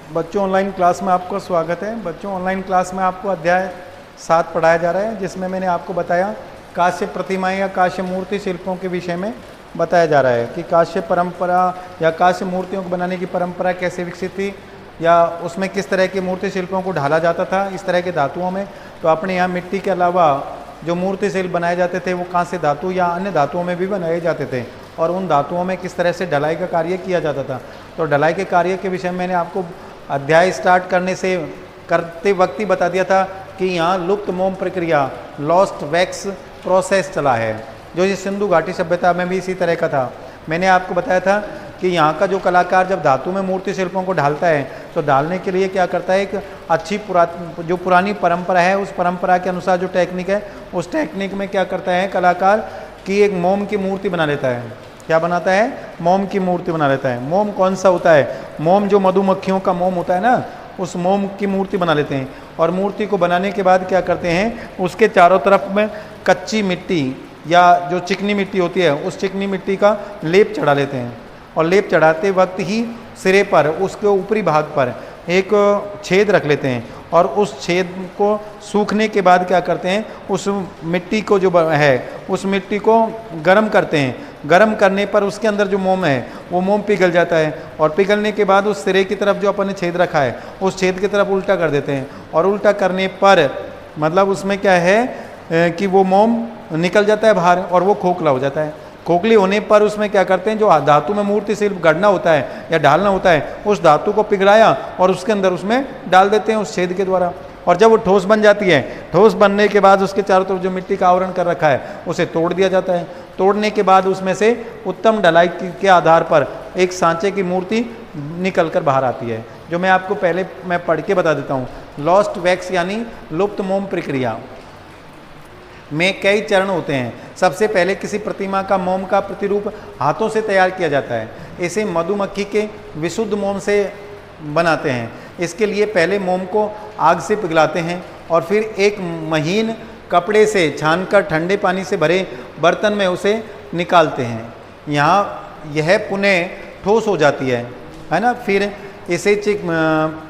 बच्चों online class में आपका स्वागत है। बच्चों ऑनलाइन क्लास में आपको अध्याय 7 पढ़ाया जा रहा है, जिसमें मैंने आपको बताया कांस्य प्रतिमाएं या कांस्य मूर्ति शिल्पों के विषय में बताया जा रहा है कि कांस्य परंपरा या कांस्य मूर्तियों को बनाने की परंपरा कैसे विकसित थी या उसमें किस तरह के मूर्ति शिल्पों को ढाला जाता था इस तरह के धातुओं में। तो अपने यहाँ मिट्टी के अलावा जो मूर्ति शिल्प बनाए जाते थे वो कांस्य धातु या अन्य धातुओं में भी बनाए जाते थे और उन धातुओं में किस तरह से ढलाई का कार्य किया जाता था। तो ढलाई के कार्य के विषय में मैंने आपको अध्याय स्टार्ट करते वक्त ही बता दिया था कि यहाँ लुप्त मोम प्रक्रिया लॉस्ट वैक्स प्रोसेस चला है, जो ये सिंधु घाटी सभ्यता में भी इसी तरह का था। मैंने आपको बताया था कि यहाँ का जो कलाकार जब धातु में मूर्ति शिल्पों को ढालता है तो ढालने के लिए क्या करता है, एक अच्छी जो पुरानी परंपरा है उस परंपरा के अनुसार जो टेक्निक है उस टेक्निक में क्या करता है कलाकार कि एक मोम की मूर्ति बना लेता है। क्या बनाता है? मोम की मूर्ति बना लेता है। मोम कौन सा होता है? मोम जो मधुमक्खियों का मोम होता है ना, उस मोम की मूर्ति बना लेते हैं। और मूर्ति को बनाने के बाद क्या करते हैं, उसके चारों तरफ में कच्ची मिट्टी या जो चिकनी मिट्टी होती है उस चिकनी मिट्टी का लेप चढ़ा लेते हैं। और लेप चढ़ाते वक्त ही सिरे पर उसके ऊपरी भाग पर एक छेद रख लेते हैं और उस छेद को सूखने के बाद क्या करते हैं, उस मिट्टी को जो है उस मिट्टी को गर्म करते हैं। गर्म करने पर उसके अंदर जो मोम है वो मोम पिघल जाता है और पिघलने के बाद उस सिरे की तरफ जो अपन ने छेद रखा है उस छेद की तरफ उल्टा कर देते हैं। और उल्टा करने पर मतलब उसमें क्या है कि वो मोम निकल जाता है बाहर और वो खोखला हो जाता है। खोखली होने पर उसमें क्या करते हैं, जो धातु में मूर्ति शिल्प गढ़ना होता है या ढालना होता है उस धातु को पिघलाया और उसके अंदर उसमें डाल देते हैं उस छेद के द्वारा। और जब वो ठोस बन जाती है, ठोस बनने के बाद उसके चारों तरफ जो मिट्टी का आवरण कर रखा है उसे तोड़ दिया जाता है। तोड़ने के बाद उसमें से उत्तम ढलाई के आधार पर एक सांचे की मूर्ति निकल कर बाहर आती है, जो मैं आपको पहले मैं पढ़ के बता देता हूँ। लॉस्ट वैक्स यानी लुप्त मोम प्रक्रिया में कई चरण होते हैं। सबसे पहले किसी प्रतिमा का मोम का प्रतिरूप हाथों से तैयार किया जाता है। इसे मधुमक्खी के विशुद्ध मोम से बनाते हैं। इसके लिए पहले मोम को आग से पिघलाते हैं और फिर एक महीन कपड़े से छानकर ठंडे पानी से भरे बर्तन में उसे निकालते हैं। यहाँ यह पुनः ठोस हो जाती है ना। फिर इसे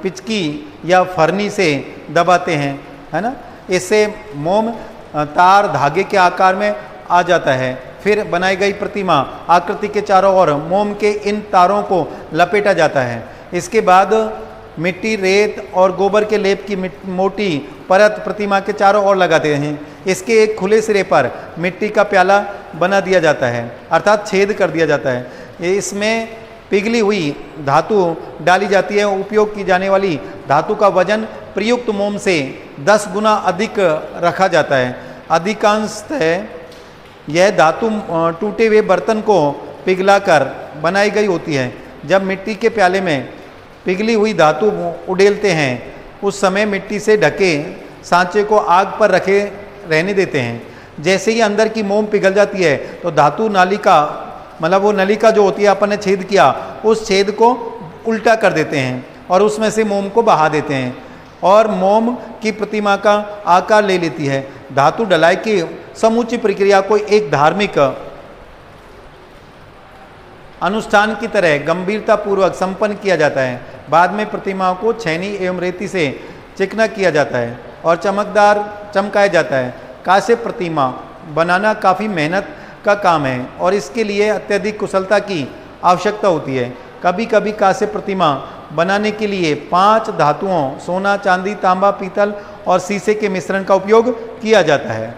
पिचकी या फरनी से दबाते हैं, है ना। इससे मोम तार धागे के आकार में आ जाता है। फिर बनाई गई प्रतिमा आकृति के चारों ओर मोम के इन तारों को लपेटा जाता है। इसके बाद मिट्टी, रेत और गोबर के लेप की मोटी परत प्रतिमा के चारों ओर लगाते हैं। इसके एक खुले सिरे पर मिट्टी का प्याला बना दिया जाता है, अर्थात छेद कर दिया जाता है। इसमें पिघली हुई धातु डाली जाती है। उपयोग की जाने वाली धातु का वजन प्रयुक्त मोम से 10 गुना अधिक रखा जाता है। अधिकांशतः यह धातु टूटे हुए बर्तन को पिघलाकर बनाई गई होती है। जब मिट्टी के प्याले में पिघली हुई धातु उड़ेलते हैं उस समय मिट्टी से ढके सांचे को आग पर रखे रहने देते हैं। जैसे ही अंदर की मोम पिघल जाती है तो धातु नालिका मतलब वो नलिका जो होती है अपन ने छेद किया उस छेद को उल्टा कर देते हैं और उसमें से मोम को बहा देते हैं और मोम की प्रतिमा का आकार ले लेती है। धातु ढलाई की समूची प्रक्रिया को एक धार्मिक अनुष्ठान की तरह गंभीरता पूर्वक संपन्न किया जाता है। बाद में प्रतिमाओं को छेनी एवं रेती से चिकना किया जाता है और चमकाया जाता है। कांस्य प्रतिमा बनाना काफ़ी मेहनत का काम है और इसके लिए अत्यधिक कुशलता की आवश्यकता होती है। कभी कभी कांस्य प्रतिमा बनाने के लिए 5 धातुओं सोना, चांदी, तांबा, पीतल और शीशे के मिश्रण का उपयोग किया जाता है।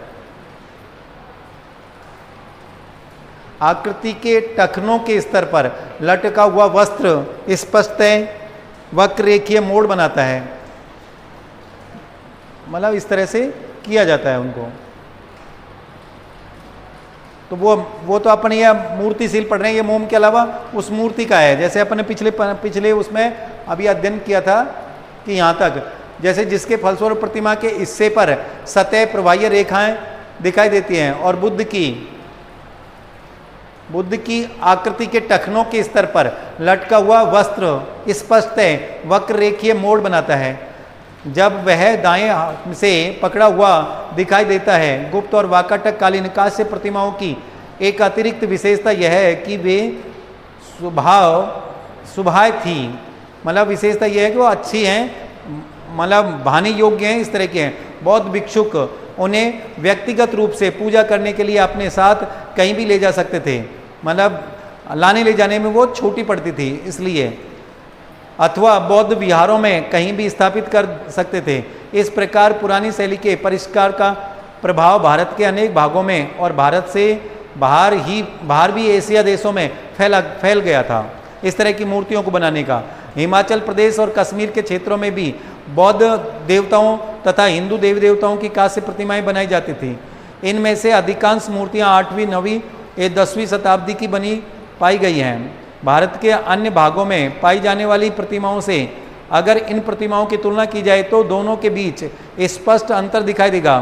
आकृति के टखनों के स्तर पर लटका हुआ वस्त्र स्पष्ट वक्र रेखीय मोड़ बनाता है। मतलब इस तरह से किया जाता है उनको। तो वो तो अपन ये मूर्ति शिल्प पढ़ रहे हैं, ये मोम के अलावा उस मूर्ति का है। जैसे अपन ने पिछले उसमें अभी अध्ययन किया था कि यहाँ तक जैसे जिसके फलस्वरूप प्रतिमा के हिस्से पर सतह प्रवाही रेखाएं दिखाई देती हैं और बुद्ध की आकृति के टखनों के स्तर पर लटका हुआ वस्त्र स्पष्ट वक्र रेखीय मोड़ बनाता है। जब वह दाएं हाथ से पकड़ा हुआ दिखाई देता है। गुप्त और वाकाटक कालीन कांस्य प्रतिमाओं की एक अतिरिक्त विशेषता यह है कि वे स्वभाव थी मतलब विशेषता यह है कि वो अच्छी हैं, मतलब भानी योग्य हैं, इस तरह के हैं। बौद्ध भिक्षुक उन्हें व्यक्तिगत रूप से पूजा करने के लिए अपने साथ कहीं भी ले जा सकते थे, मतलब लाने ले जाने में वो छोटी पड़ती थी इसलिए, अथवा बौद्ध विहारों में कहीं भी स्थापित कर सकते थे। इस प्रकार पुरानी शैली के परिष्कार का प्रभाव भारत के अनेक भागों में और भारत से बाहर भी एशिया देशों में फैल गया था इस तरह की मूर्तियों को बनाने का। हिमाचल प्रदेश और कश्मीर के क्षेत्रों में भी बौद्ध देवताओं तथा हिंदू देवी देवताओं की कांस्य प्रतिमाएं बनाई जाती थी। इनमें से अधिकांश मूर्तियां 8वीं 9वीं या 10वीं शताब्दी की बनी पाई गई हैं। भारत के अन्य भागों में पाई जाने वाली प्रतिमाओं से अगर इन प्रतिमाओं की तुलना की जाए तो दोनों के बीच स्पष्ट अंतर दिखाई देगा।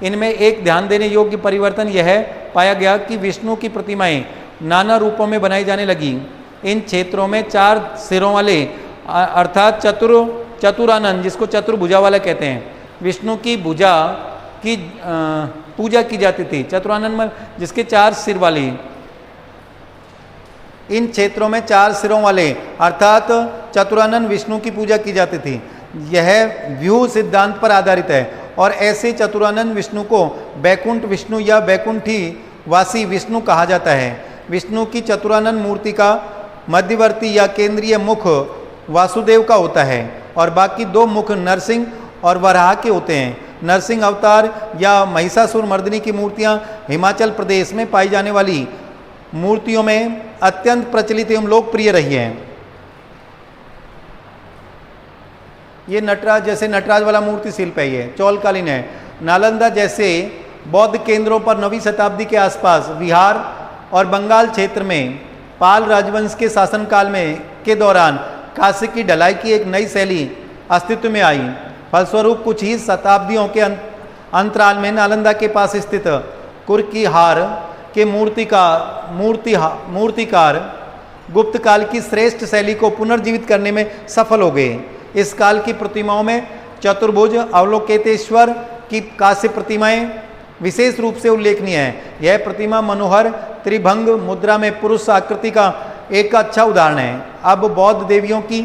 इनमें एक ध्यान देने योग्य परिवर्तन यह पाया गया कि विष्णु की प्रतिमाएं नाना रूपों में बनाई जाने लगी। इन क्षेत्रों में 4 सिरों वाले अर्थात चतुरानन, जिसको चतुर्भुजा वाला कहते हैं, विष्णु की भुजा की पूजा की जाती थी। चतुरानन जिसके 4 सिर वाली, इन क्षेत्रों में 4 सिरों वाले अर्थात चतुरानन विष्णु की पूजा की जाती थी। यह व्यूह सिद्धांत पर आधारित है और ऐसे चतुरानन विष्णु को बैकुंठ विष्णु या बैकुंठी वासी विष्णु कहा जाता है। विष्णु की चतुरानन मूर्ति का मध्यवर्ती या केंद्रीय मुख वासुदेव का होता है और बाकी 2 मुख नरसिंह और वराह के होते हैं। नरसिंह अवतार या महिषासुर मर्दिनी की मूर्तियां हिमाचल प्रदेश में पाई जाने वाली मूर्तियों में अत्यंत प्रचलित एवं लोकप्रिय रही हैं। ये नटराज, जैसे नटराज वाला मूर्ति शिल्प है, ये चौलकालीन है। नालंदा जैसे बौद्ध केंद्रों पर 9वीं शताब्दी के आसपास बिहार और बंगाल क्षेत्र में पाल राजवंश के शासनकाल में के दौरान कांस्य की ढलाई की एक नई शैली अस्तित्व में आई। फलस्वरूप कुछ ही शताब्दियों के अंतराल में नालंदा के पास स्थित कुर्कीहार के मूर्तिकार गुप्त काल की श्रेष्ठ शैली को पुनर्जीवित करने में सफल हो गए। इस काल की प्रतिमाओं में चतुर्भुज अवलोकितेश्वर की कांस्य प्रतिमाएं विशेष रूप से उल्लेखनीय है। यह प्रतिमा मनोहर त्रिभंग मुद्रा में पुरुष आकृति का एक अच्छा उदाहरण है। अब बौद्ध देवियों की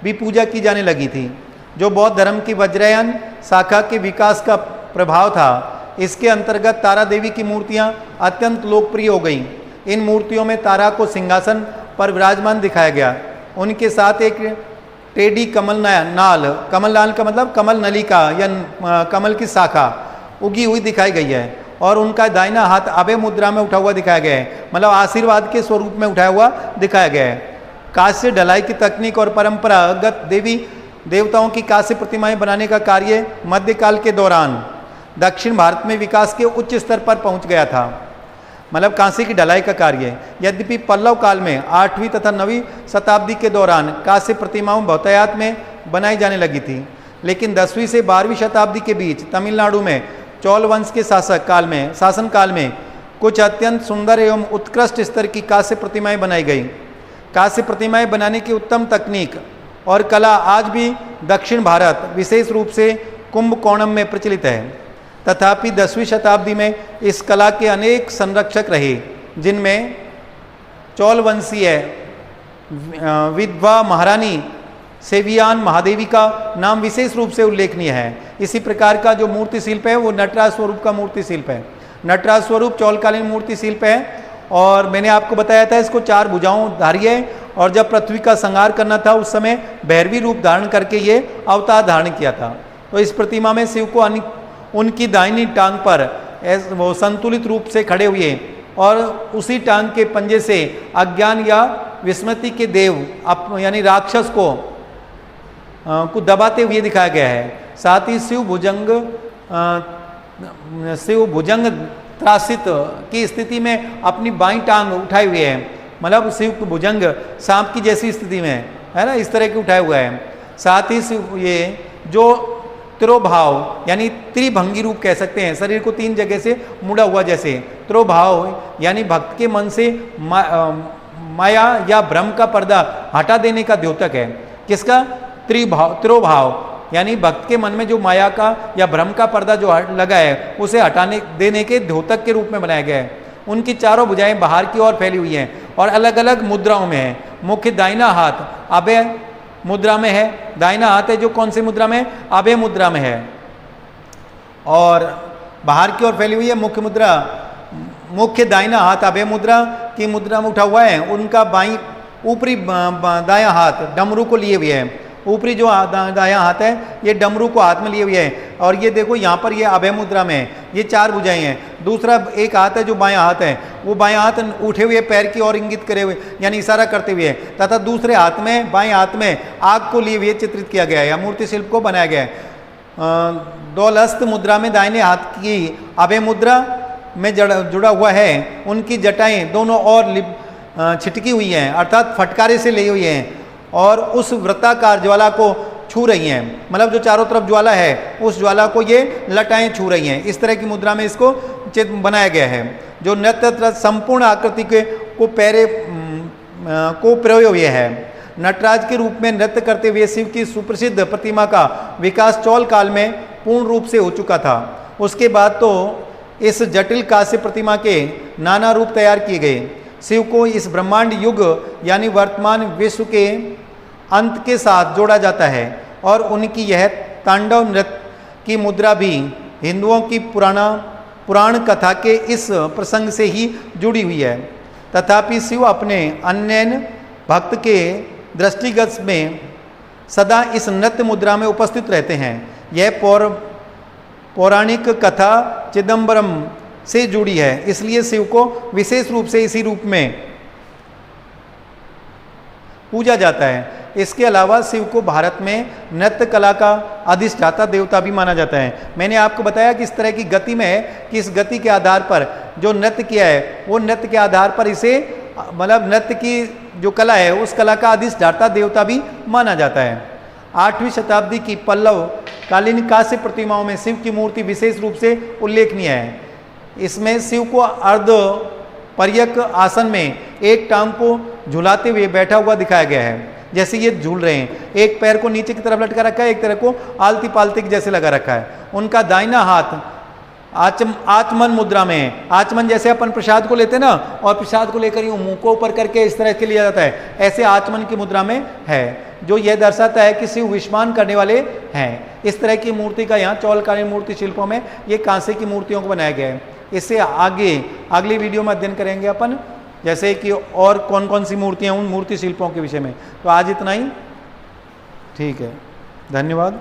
भी पूजा की जाने लगी थी, जो बौद्ध धर्म की वज्रयान शाखा के विकास का प्रभाव था। इसके अंतर्गत तारा देवी की मूर्तियां अत्यंत लोकप्रिय हो गईं। इन मूर्तियों में तारा को सिंहासन पर विराजमान दिखाया गया। उनके साथ एक टेढ़ी कमल नाल का मतलब कमल नलिका या कमल की शाखा उगी हुई दिखाई गई है और उनका दाहिना हाथ अभय मुद्रा में उठा हुआ दिखाया गया है, मतलब आशीर्वाद के स्वरूप में उठाया हुआ दिखाया गया है। कांस्य ढलाई की तकनीक और परंपरागत देवी देवताओं की कांस्य प्रतिमाएं बनाने का कार्य मध्यकाल के दौरान दक्षिण भारत में विकास के उच्च स्तर पर पहुंच गया था, मतलब कांस्य की ढलाई का कार्य। यद्यपि पल्लव काल में 8वीं तथा 9वीं शताब्दी के दौरान कांस्य प्रतिमाओं बहुतायत में बनाई जाने लगी थी, लेकिन 10वीं से 12वीं शताब्दी के बीच तमिलनाडु में चोल वंश के शासन काल में कुछ अत्यंत सुंदर एवं उत्कृष्ट स्तर की कांस्य प्रतिमाएं बनाई गई। कांस्य प्रतिमाएं बनाने की उत्तम तकनीक और कला आज भी दक्षिण भारत विशेष रूप से कुंभकोणम में प्रचलित है। तथापि 10वीं शताब्दी में इस कला के अनेक संरक्षक रहे, जिनमें चोल वंशीय विधवा महारानी सेवियान महादेवी का नाम विशेष रूप से उल्लेखनीय है। इसी प्रकार का जो मूर्ति शिल्प है वो नटराज स्वरूप का मूर्ति शिल्प है। नटराज स्वरूप चौलकालीन मूर्ति शिल्प है और मैंने आपको बताया था इसको 4 भुजाओं धारी है और जब पृथ्वी का संहार करना था उस समय भैरवी रूप धारण करके ये अवतार धारण किया था। तो इस प्रतिमा में शिव को उनकी दाहिनी टांग पर वो संतुलित रूप से खड़े हुए और उसी टांग के पंजे से अज्ञान या विस्मृति के देव यानी राक्षस को दबाते हुए दिखाया गया है। साथ ही शिव भुजंग त्रासित की स्थिति में अपनी बाईं टांग उठाए हुए है, मतलब शिव भुजंग सांप की जैसी स्थिति में है ना, इस तरह के उठाया हुआ है। साथ ही शिव ये जो त्रिभाव यानी त्रिभंगी रूप कह सकते हैं, शरीर को 3 जगह से मुड़ा हुआ जैसे। त्रिभाव यानी भक्त के मन से माया या भ्रम का पर्दा हटा देने का द्योतक है। किसका? त्रिभाव यानी भक्त के मन में जो माया का या भ्रम का पर्दा जो लगा है उसे हटाने देने के द्योतक के रूप में बनाया गया है। उनकी चारों भुजाएं बाहर की ओर फैली हुई हैं और अलग अलग मुद्राओं में है। मुख्य दाहिना हाथ अभय मुद्रा में है, दाहिना हाथ है जो कौन सी मुद्रा में, अभय मुद्रा में है, और बाहर की ओर फैली हुई है मुख्य मुद्रा, मुख्य दाहिना हाथ अभय मुद्रा की मुद्रा में उठा हुआ है, उनका बाई ऊपरी दायां हाथ डमरू को लिए हुए है, ऊपरी जो दायां हाथ है ये डमरू को हाथ में लिए हुए है, और ये देखो यहाँ पर ये अभय मुद्रा में है, ये 4 भुजाएं हैं। दूसरा एक हाथ है जो बायां हाथ है, वो बायां हाथ उठे हुए पैर की ओर इंगित करे हुए यानी इशारा करते हुए है, तथा दूसरे हाथ में बाएं हाथ में आग को लिए हुए चित्रित किया गया है या मूर्ति शिल्प को बनाया गया है। डोलहस्त मुद्रा में दाहिने हाथ की अभय मुद्रा में जुड़ा हुआ है, उनकी जटाएं दोनों ओर छिटकी हुई हैं अर्थात फटकारे से ली हुई हैं, और उस वृत्ताकार ज्वाला को छू रही हैं, मतलब जो चारों तरफ ज्वाला है उस ज्वाला को ये लटाएं छू रही हैं। इस तरह की मुद्रा में इसको चित्र बनाया गया है। जो नृत्य संपूर्ण आकृति के को पैरे को प्रयोग हुए है। नटराज के रूप में नृत्य करते हुए शिव की सुप्रसिद्ध प्रतिमा का विकास चौल काल में पूर्ण रूप से हो चुका था। उसके बाद तो इस जटिल कांस्य प्रतिमा के नाना रूप तैयार किए गए। शिव को इस ब्रह्मांड युग यानी वर्तमान विश्व के अंत के साथ जोड़ा जाता है, और उनकी यह तांडव नृत्य की मुद्रा भी हिंदुओं की पुराण कथा के इस प्रसंग से ही जुड़ी हुई है। तथापि शिव अपने अन्य भक्त के दृष्टिगत में सदा इस नृत्य मुद्रा में उपस्थित रहते हैं। यह पौराणिक कथा चिदंबरम से जुड़ी है, इसलिए शिव को विशेष रूप से इसी रूप में पूजा जाता है। इसके अलावा शिव को भारत में नृत्य कला का अधिष्ठाता देवता भी माना जाता है। मैंने आपको बताया कि इस तरह की गति में है कि इस गति के आधार पर जो नृत्य किया है वो नृत्य के आधार पर इसे मतलब नृत्य की जो कला है उस कला का अधिष्ठाता देवता भी माना जाता है। 8वीं शताब्दी की पल्लव कालीन कांस्य प्रतिमाओं में शिव की मूर्ति विशेष रूप से उल्लेखनीय है। इसमें शिव को अर्ध पर्यक आसन में एक टांग को झुलाते हुए बैठा हुआ दिखाया गया है, जैसे ये झूल रहे हैं। एक पैर को नीचे की तरफ लटका रखा है, एक तरह को आलती पालती जैसे लगा रखा है। उनका दाहिना हाथ आचमन मुद्रा में है। आचमन जैसे अपन प्रसाद को लेते हैं ना, और प्रसाद को लेकर यूं मुंह को ऊपर करके इस तरह के लिया जाता है, ऐसे आचमन की मुद्रा में है, जो यह दर्शाता है कि शिव विश्वान करने वाले हैं। इस तरह की मूर्ति का यहाँ चौलकालीन मूर्ति शिल्पों में ये कांसे की मूर्तियों को बनाया गया है। इससे आगे अगली वीडियो में अध्ययन करेंगे अपन, जैसे कि और कौन कौन सी मूर्तियाँ उन मूर्ति शिल्पों के विषय में। तो आज इतना ही, ठीक है, धन्यवाद।